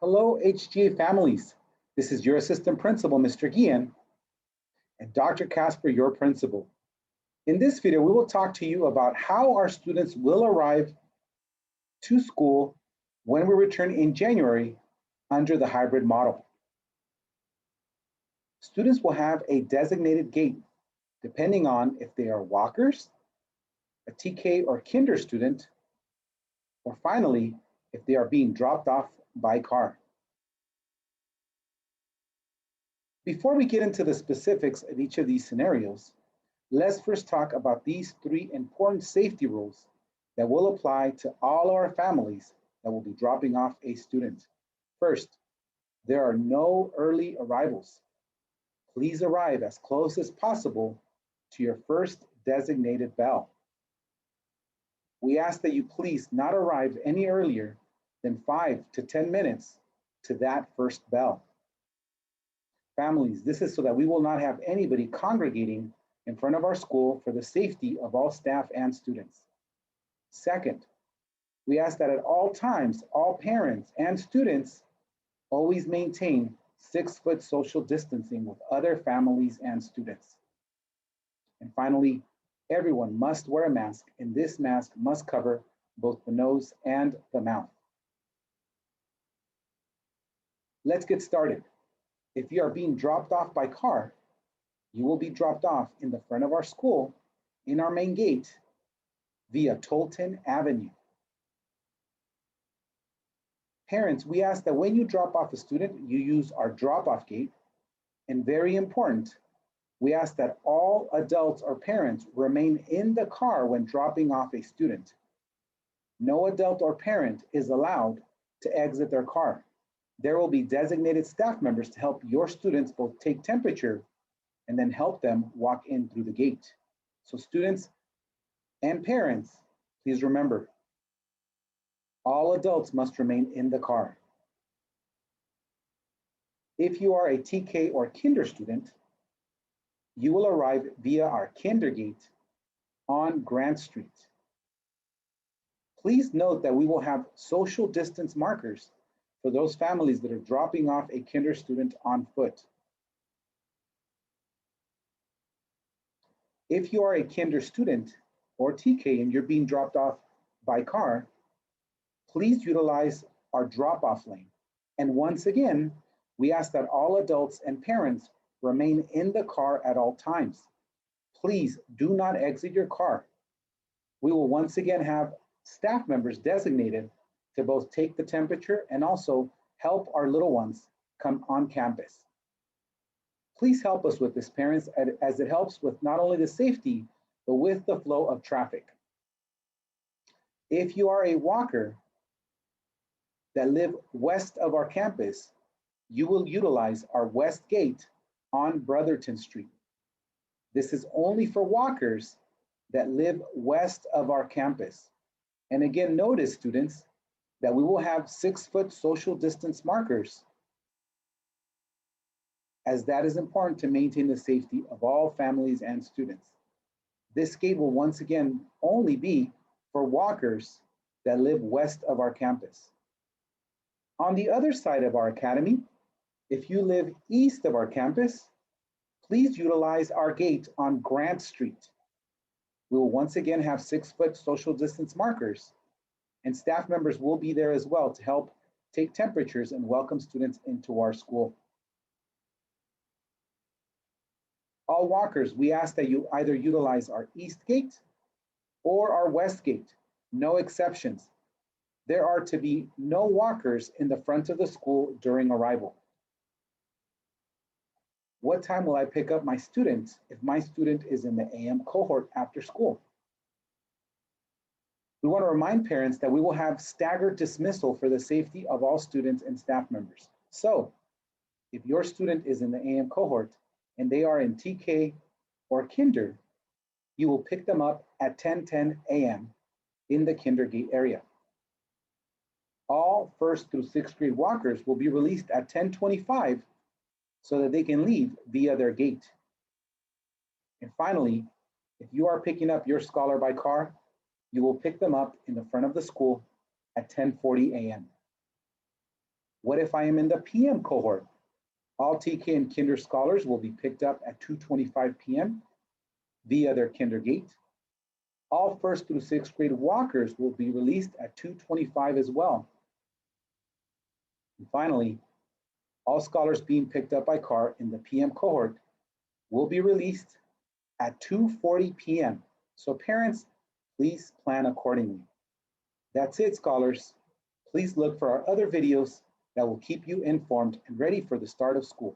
Hello, HGA Families. This is your assistant principal, Mr. Guillen, and Dr. Casper, your principal. In this video, we will talk to you about how our students will arrive to school when we return in January under the hybrid model. Students will have a designated gate depending on if they are walkers, a TK or kinder student, or finally, if they are being dropped off by car. Before we get into the specifics of each of these scenarios, let's first talk about these three important safety rules that will apply to all our families that will be dropping off a student. First, there are no early arrivals. Please arrive as close as possible to your first designated bell. We ask that you please not arrive any earlier than 5 to 10 minutes to that first bell. Families, this is so that we will not have anybody congregating in front of our school for the safety of all staff and students. Second, we ask that at all times, all parents and students always maintain 6-foot social distancing with other families and students. And finally, everyone must wear a mask, and this mask must cover both the nose and the mouth. Let's get started. If you are being dropped off by car, you will be dropped off in the front of our school in our main gate via Tolton Avenue. Parents, we ask that when you drop off a student, you use our drop-off gate. And very important, we ask that all adults or parents remain in the car when dropping off a student. No adult or parent is allowed to exit their car. There will be designated staff members to help your students both take temperature and then help them walk in through the gate. So students and parents, please remember, all adults must remain in the car. If you are a TK or kinder student, you will arrive via our kinder gate on Grant Street. Please note that we will have social distance markers for those families that are dropping off a kinder student on foot. If you are a kinder student or TK and you're being dropped off by car, please utilize our drop-off lane. And once again, we ask that all adults and parents remain in the car at all times. Please do not exit your car. We will once again have staff members designated to both take the temperature and also help our little ones come on campus. Please help us with this, parents, as it helps with not only the safety, but with the flow of traffic. If you are a walker that live west of our campus, you will utilize our west gate on Brotherton Street. This is only for walkers that live west of our campus. And again, notice, students, that we will have 6-foot social distance markers, as that is important to maintain the safety of all families and students. This gate will once again only be for walkers that live west of our campus. On the other side of our academy, if you live east of our campus, please utilize our gate on Grant Street. We will once again have 6-foot social distance markers, and staff members will be there as well to help take temperatures and welcome students into our school. All walkers, we ask that you either utilize our east gate or our west gate, no exceptions. There are to be no walkers in the front of the school during arrival. What time will I pick up my student if my student is in the AM cohort after school? We want to remind parents that we will have staggered dismissal for the safety of all students and staff members. So if your student is in the AM cohort and they are in TK or kinder, you will pick them up at 10:10 a.m. in the kinder gate area. All 1st through 6th grade walkers will be released at 10:25 so that they can leave via their gate. And finally, if you are picking up your scholar by car, you will pick them up in the front of the school at 10:40 a.m. What if I am in the PM cohort? All TK and kinder scholars will be picked up at 2:25 p.m. via their kinder gate. All first through sixth grade walkers will be released at 2:25 as well. And finally, all scholars being picked up by car in the PM cohort will be released at 2:40 p.m. So parents, please plan accordingly. That's it, scholars. Please look for our other videos that will keep you informed and ready for the start of school.